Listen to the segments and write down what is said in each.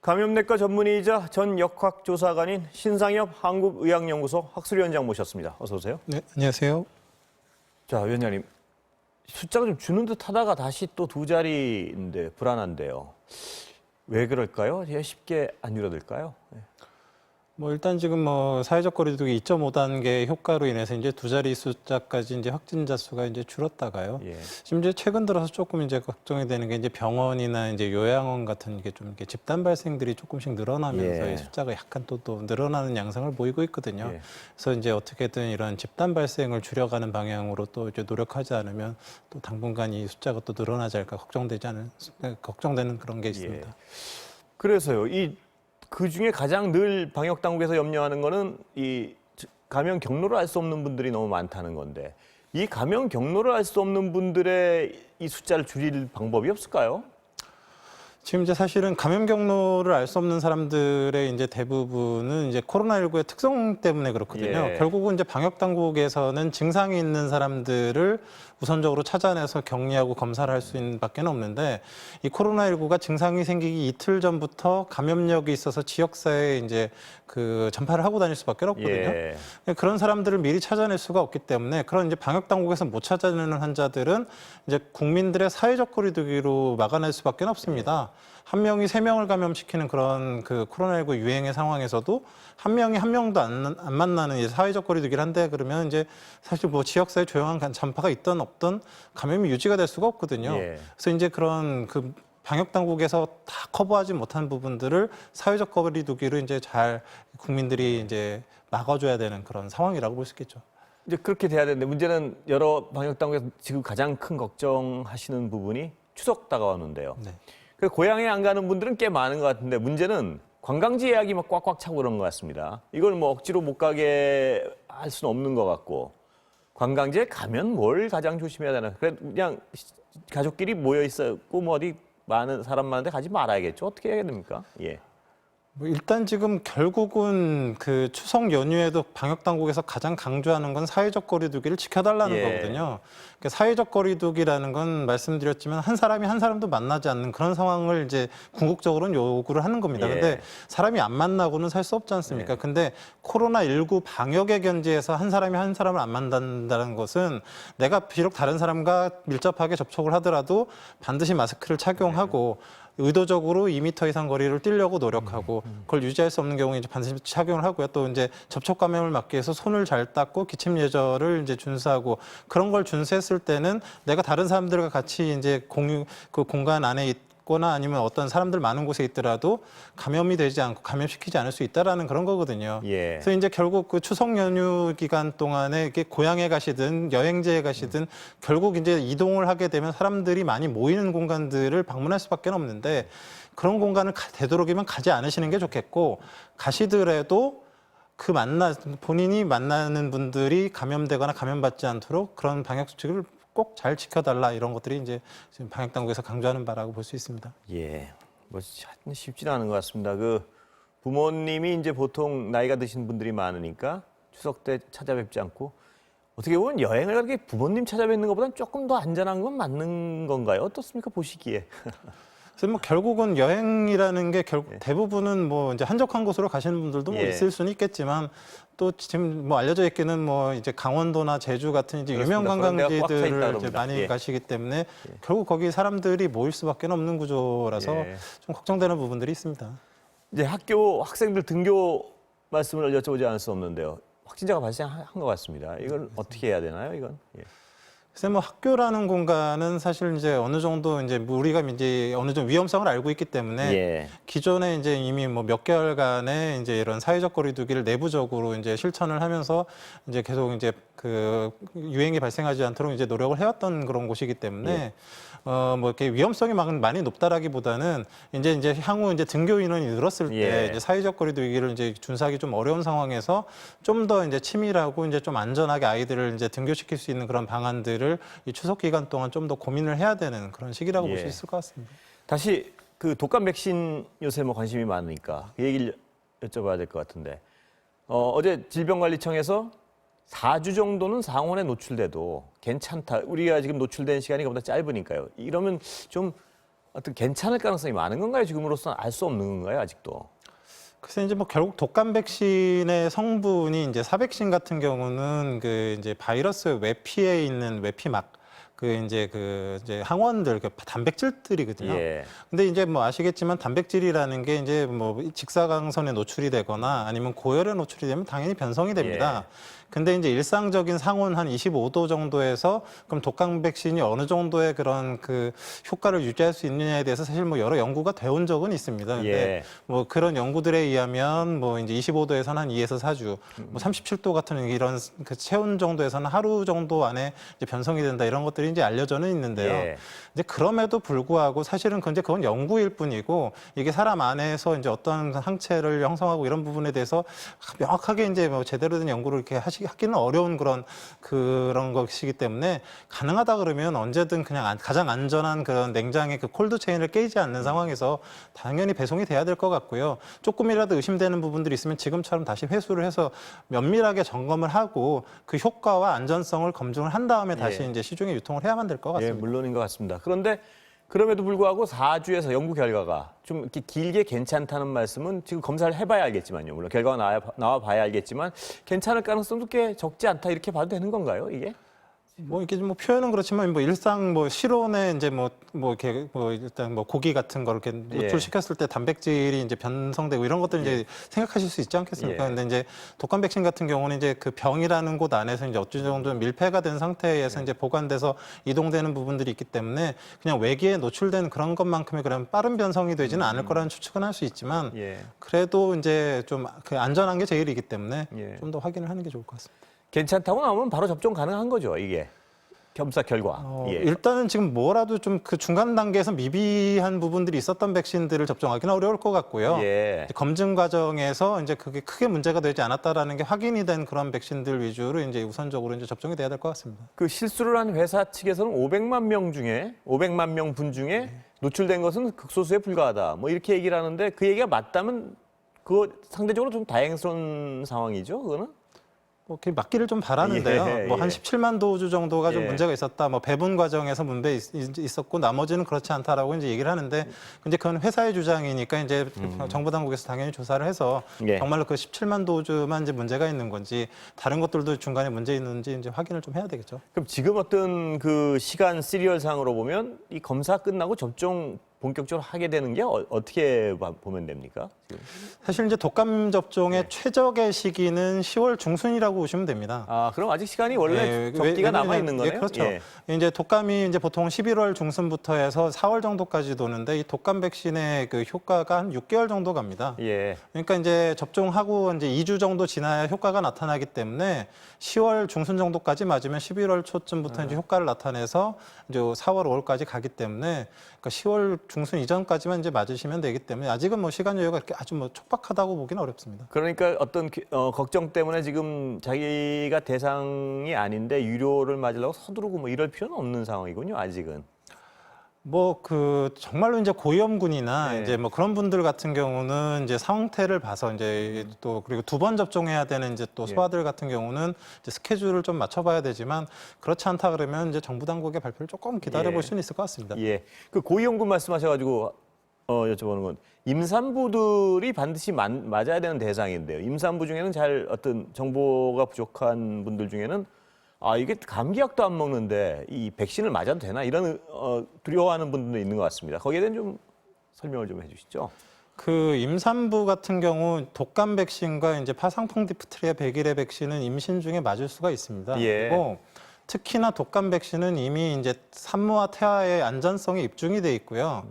감염내과 전문의이자 전 역학조사관인 신상엽 한국의학연구소 학술위원장 모셨습니다. 어서 오세요. 네, 안녕하세요. 자, 위원장님. 숫자가 좀 주는 듯 하다가 다시 또 두 자리인데 불안한데요. 왜 그럴까요? 쉽게 안 줄어들까요? 네. 일단 지금 사회적 거리두기 2.5단계 효과로 인해서 이제 두 자리 숫자까지 이제 확진자 수가 이제 줄었다가요. 예. 지금 이제 최근 들어서 조금 이제 걱정이 되는 게 이제 병원이나 이제 요양원 같은 게 좀 이렇게 집단 발생들이 조금씩 늘어나면서 예. 이 숫자가 약간 또 늘어나는 양상을 보이고 있거든요. 예. 그래서 이제 어떻게든 이런 집단 발생을 줄여가는 방향으로 또 이제 노력하지 않으면 또 당분간 이 숫자가 또 늘어나지 않을까 걱정되는 그런 게 있습니다. 예. 그래서요. 그 중에 가장 늘 방역 당국에서 염려하는 거는 이 감염 경로를 알 수 없는 분들이 너무 많다는 건데, 이 감염 경로를 알 수 없는 분들의 이 숫자를 줄일 방법이 없을까요? 지금 이제 사실은 감염 경로를 알 수 없는 사람들의 이제 대부분은 이제 코로나19의 특성 때문에 그렇거든요. 예. 결국은 이제 방역 당국에서는 증상이 있는 사람들을 우선적으로 찾아내서 격리하고 검사를 할 수 있는 밖에 없는데, 이 코로나19가 증상이 생기기 이틀 전부터 감염력이 있어서 지역사회에 이제 그 전파를 하고 다닐 수밖에 없거든요. 예. 그런 사람들을 미리 찾아낼 수가 없기 때문에 그런 이제 방역 당국에서 못 찾아내는 환자들은 이제 국민들의 사회적 거리두기로 막아낼 수밖에 없습니다. 한 명이 세 명을 감염시키는 그런 그 코로나19 유행의 상황에서도 한 명이 한 명도 안 만나는 이제 사회적 거리두기를 한대 그러면 이제 사실 지역사회 조용한 전파가 있든 없든 감염이 유지가 될 수가 없거든요. 예. 그래서 이제 그런 그 방역 당국에서 다 커버하지 못한 부분들을 사회적 거리두기로 이제 잘 국민들이 이제 막아줘야 되는 그런 상황이라고 볼 수 있겠죠. 이제 그렇게 돼야 되는데, 문제는 여러 방역 당국에서 지금 가장 큰 걱정하시는 부분이 추석 다가오는데요. 네. 그래서 고향에 안 가는 분들은 꽤 많은 것 같은데, 문제는 관광지 예약이 막 꽉꽉 차고 그런 것 같습니다. 이걸 억지로 못 가게 할 수는 없는 것 같고, 관광지에 가면 뭘 가장 조심해야 되나? 그냥 가족끼리 모여 있었고 어디 많은 사람 많은데 가지 말아야겠죠. 어떻게 해야 됩니까? 예. 일단 지금 결국은 그 추석 연휴에도 방역 당국에서 가장 강조하는 건 사회적 거리두기를 지켜달라는 예. 거거든요. 그러니까 사회적 거리두기라는 건 말씀드렸지만 한 사람이 한 사람도 만나지 않는 그런 상황을 이제 궁극적으로는 요구를 하는 겁니다. 예. 근데 사람이 안 만나고는 살 수 없지 않습니까? 예. 근데 코로나19 방역의 견제에서 한 사람이 한 사람을 안 만난다는 것은 내가 비록 다른 사람과 밀접하게 접촉을 하더라도 반드시 마스크를 착용하고 의도적으로 2m 이상 거리를 뛰려고 노력하고 그걸 유지할 수 없는 경우에 이제 반드시 착용을 하고요. 또 이제 접촉 감염을 막기 위해서 손을 잘 닦고 기침 예절을 이제 준수하고 그런 걸 준수했을 때는 내가 다른 사람들과 같이 이제 그 공간 안에 있거나 아니면 어떤 사람들 많은 곳에 있더라도 감염이 되지 않고 감염시키지 않을 수 있다라는 그런 거거든요. 예. 그래서 이제 결국 그 추석 연휴 기간 동안에 이렇게 고향에 가시든 여행지에 가시든 결국 이제 이동을 하게 되면 사람들이 많이 모이는 공간들을 방문할 수밖에 없는데 그런 공간을 되도록이면 가지 않으시는 게 좋겠고 가시더라도 본인이 만나는 분들이 감염되거나 감염받지 않도록 그런 방역 수칙을 꼭 잘 지켜달라 이런 것들이 이제 지금 방역 당국에서 강조하는 바라고 볼 수 있습니다. 예. 쉽지는 않은 것 같습니다. 부모님이 이제 보통 나이가 드신 분들이 많으니까 추석 때 찾아뵙지 않고, 어떻게 보면 여행을 그렇게 부모님 찾아뵙는 것보다는 조금 더 안전한 건 맞는 건가요? 어떻습니까? 보시기에. 그래서 결국은 여행이라는 게 예. 대부분은 이제 한적한 곳으로 가시는 분들도 예. 있을 수는 있겠지만 또 지금 알려져 있기는 이제 강원도나 제주 같은 이제 유명 그렇습니다. 그런 데가 꽉차 있다 관광지들을 이제 그럽니다. 많이 예. 가시기 때문에 결국 거기 사람들이 모일 수밖에 없는 구조라서 예. 좀 걱정되는 부분들이 있습니다. 이제 학교 학생들 등교 말씀을 여쭤보지 않을 수 없는데요. 확진자가 발생한 것 같습니다. 이걸 어떻게 해야 되나요? 이건. 예. 글쎄 학교라는 공간은 사실 이제 어느 정도 이제 우리가 이제 어느 정도 위험성을 알고 있기 때문에 예. 기존에 이제 이미 몇 개월간의 이제 이런 사회적 거리두기를 내부적으로 이제 실천을 하면서 이제 계속 이제 그 유행이 발생하지 않도록 이제 노력을 해왔던 그런 곳이기 때문에 이렇게 위험성이 많이 높다라기보다는 이제 향후 이제 등교 인원이 늘었을 때 이제 사회적 거리두기를 이제 준수하기 좀 어려운 상황에서 좀 더 이제 치밀하고 이제 좀 안전하게 아이들을 이제 등교시킬 수 있는 그런 방안들을 이 추석 기간 동안 좀 더 고민을 해야 되는 그런 시기라고 볼 수 있을 것 같습니다. 다시 독감 백신 요새 관심이 많으니까 그 얘기를 여쭤봐야 될 것 같은데, 어제 질병관리청에서 4주 정도는 상온에 노출돼도 괜찮다. 우리가 지금 노출된 시간이 그보다 짧으니까요. 이러면 좀 어떤 괜찮을 가능성이 많은 건가요? 지금으로서는 알 수 없는 건가요? 아직도? 그래서 이제 뭐 결국 독감 백신의 성분이 이제 사백신 같은 경우는 그 이제 바이러스 외피에 있는 외피막 이제 항원들, 그 단백질들이거든요. 예. 근데 이제 뭐 아시겠지만 단백질이라는 게 이제 뭐 직사광선에 노출이 되거나 아니면 고열에 노출이 되면 당연히 변성이 됩니다. 근데 이제 일상적인 상온 한 25도 정도에서 그럼 독감 백신이 어느 정도의 그런 그 효과를 유지할 수 있느냐에 대해서 사실 뭐 여러 연구가 되어온 적은 있습니다. 근데 예. 뭐 그런 연구들에 의하면 뭐 이제 25도에서는 한 2에서 4주, 뭐 37도 같은 이런 그 체온 정도에서는 하루 정도 안에 이제 변성이 된다 이런 것들이 이제 알려져는 있는데요. 예. 이제 그럼에도 불구하고 사실은 그건 연구일 뿐이고 이게 사람 안에서 이제 어떤 항체를 형성하고 이런 부분에 대해서 명확하게 이제 뭐 제대로 된 연구를 이렇게 하기는 어려운 그런 것이기 때문에 가능하다 그러면 언제든 그냥 가장 안전한 그런 냉장의 그 콜드 체인을 깨지 않는 상황에서 당연히 배송이 돼야 될 것 같고요. 조금이라도 의심되는 부분들이 있으면 지금처럼 다시 회수를 해서 면밀하게 점검을 하고 그 효과와 안전성을 검증을 한 다음에 다시 이제 시중에 유통을 해야만 될 것 같습니다. 예, 물론인 것 같습니다. 그런데 그럼에도 불구하고 4주에서 연구 결과가 좀 이렇게 길게 괜찮다는 말씀은 지금 검사를 해봐야 알겠지만요. 물론 결과가 나와 봐야 알겠지만 괜찮을 가능성도 꽤 적지 않다 이렇게 봐도 되는 건가요, 이게? 뭐 이게 뭐 표현은 그렇지만 뭐 일상 뭐 실온에 이제 뭐 이렇게 뭐 일단 뭐 고기 같은 걸 이렇게 노출시켰을 때 단백질이 이제 변성되고 이런 것들 이제 생각하실 수 있지 않겠습니까? 근데 이제 독감 백신 같은 경우는 이제 그 병이라는 곳 안에서 이제 어느 정도 밀폐가 된 상태에서 이제 보관돼서 이동되는 부분들이 있기 때문에 그냥 외기에 노출된 그런 것만큼의 그런 빠른 변성이 되지는 않을 거라는 추측은 할 수 있지만 그래도 이제 좀 그 안전한 게 제일이기 때문에 좀 더 확인을 하는 게 좋을 것 같습니다. 괜찮다고 나오면 바로 접종 가능한 거죠, 이게. 검사 결과. 일단은 지금 뭐라도 좀 그 중간 단계에서 미비한 부분들이 있었던 백신들을 접종하기는 어려울 것 같고요. 예. 검증 과정에서 이제 그게 크게 문제가 되지 않았다라는 게 확인이 된 그런 백신들 위주로 이제 우선적으로 이제 접종이 돼야 될 것 같습니다. 그 실수를 한 회사 측에서는 500만 명 분 중에 노출된 것은 극소수에 불과하다. 뭐 이렇게 얘기를 하는데 그 얘기가 맞다면 그거 상대적으로 좀 다행스러운 상황이죠, 그거는? 뭐 이렇게 맞기를 좀 바라는데요. 뭐 한 17만 도주 정도가 좀 문제가 있었다. 뭐 배분 과정에서 문제 있었고 나머지는 그렇지 않다라고 이제 얘기를 하는데, 근데 그건 회사의 주장이니까 이제 정부 당국에서 당연히 조사를 해서 정말로 그 17만 도주만 이제 문제가 있는 건지 다른 것들도 중간에 문제 있는지 이제 확인을 좀 해야 되겠죠. 그럼 지금 어떤 그 시간 시리얼상으로 보면 이 검사 끝나고 접종 본격적으로 하게 되는 게 어떻게 보면 됩니까? 지금? 사실 이제 독감 접종의 최적의 시기는 10월 중순이라고 보시면 됩니다. 아, 그럼 아직 시간이 원래 적기가 남아 있는 거네요. 그렇죠. 이제 독감이 이제 보통 11월 중순부터 해서 4월 정도까지 도는데 이 독감 백신의 그 효과가 한 6개월 정도 갑니다. 그러니까 이제 접종하고 이제 2주 정도 지나야 효과가 나타나기 때문에 10월 중순 정도까지 맞으면 11월 초쯤부터 이제 효과를 나타내서 이제 4월, 5월까지 가기 때문에 그러니까 10월 중순 이전까지만 이제 맞으시면 되기 때문에 아직은 뭐 시간 여유가 이렇게 아주 뭐 촉박하다고 보기는 어렵습니다. 그러니까 어떤 걱정 때문에 지금 자기가 대상이 아닌데 유료를 맞으려고 서두르고 뭐 이럴 필요는 없는 상황이군요, 아직은. 뭐 그 정말로 이제 고위험군이나 이제 뭐 그런 분들 같은 경우는 이제 상태를 봐서 이제 또 그리고 2번 접종해야 되는 이제 또 소아들 같은 경우는 이제 스케줄을 좀 맞춰봐야 되지만 그렇지 않다 그러면 이제 정부 당국의 발표를 조금 기다려볼 수는 있을 것 같습니다. 그 고위험군 말씀하셔가지고 여쭤보는 건 임산부들이 반드시 맞아야 되는 대상인데요. 임산부 중에는 잘 어떤 정보가 부족한 분들 중에는 이게 감기약도 안 먹는데 이 백신을 맞아도 되나 이런 두려워하는 분들도 있는 것 같습니다. 거기에 대한 좀 설명을 좀 해주시죠. 그 임산부 같은 경우 독감 백신과 이제 파상풍 디프테리아 백일의 백신은 임신 중에 맞을 수가 있습니다. 그리고 특히나 독감 백신은 이미 이제 산모와 태아의 안전성이 입증이 돼 있고요.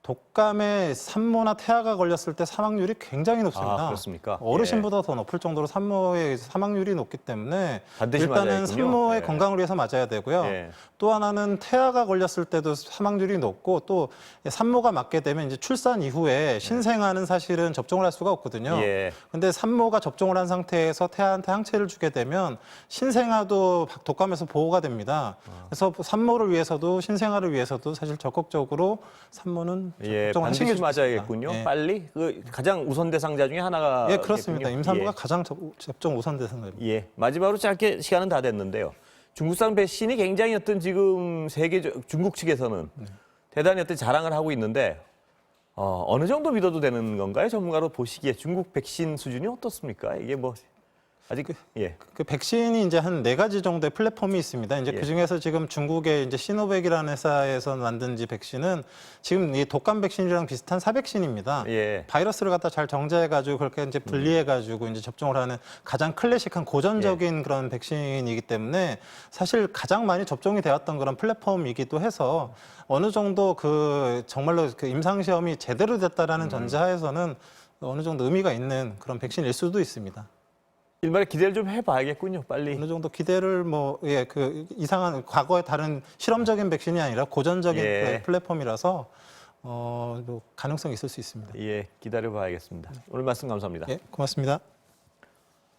독감에 산모나 태아가 걸렸을 때 사망률이 굉장히 높습니다. 그렇습니까? 어르신보다 더 높을 정도로 산모의 사망률이 높기 때문에 일단은 맞아야겠군요. 산모의 건강을 위해서 맞아야 되고요. 또 하나는 태아가 걸렸을 때도 사망률이 높고 또 산모가 맞게 되면 이제 출산 이후에 신생아는 사실은 접종을 할 수가 없거든요. 근데 산모가 접종을 한 상태에서 태아한테 항체를 주게 되면 신생아도 독감에서 보호가 됩니다. 그래서 산모를 위해서도 신생아를 위해서도 사실 적극적으로 산모는 반드시 맞아야겠군요. 빨리 그 가장 우선 대상자 중에 하나가. 그렇습니다. 임산부가 가장 접종 우선 대상자입니다. 마지막으로 짧게 시간은 다 됐는데요. 중국산 백신이 굉장히 어떤 지금 중국 측에서는 대단히 어떤 자랑을 하고 있는데 어느 정도 믿어도 되는 건가요? 전문가로 보시기에 중국 백신 수준이 어떻습니까? 이게 뭐 아직 예. 그 백신이 이제 한 4가지 정도의 플랫폼이 있습니다. 이제 예. 그 중에서 지금 중국의 이제 시노백이라는 회사에서 만든 백신은 지금 이 독감 백신이랑 비슷한 사백신입니다. 예. 바이러스를 갖다 잘 정제해가지고 그렇게 이제 분리해가지고 이제 접종을 하는 가장 클래식한 고전적인 그런 백신이기 때문에 사실 가장 많이 접종이 되었던 그런 플랫폼이기도 해서 어느 정도 그 정말로 그 임상 시험이 제대로 됐다라는 전제하에서는 어느 정도 의미가 있는 그런 백신일 수도 있습니다. 일말에 기대를 좀 해봐야겠군요. 빨리. 어느 정도 기대를 그 이상한 과거의 다른 실험적인 백신이 아니라 고전적인 예. 플랫폼이라서 뭐 가능성이 있을 수 있습니다. 예, 기다려봐야겠습니다. 오늘 말씀 감사합니다. 예, 고맙습니다.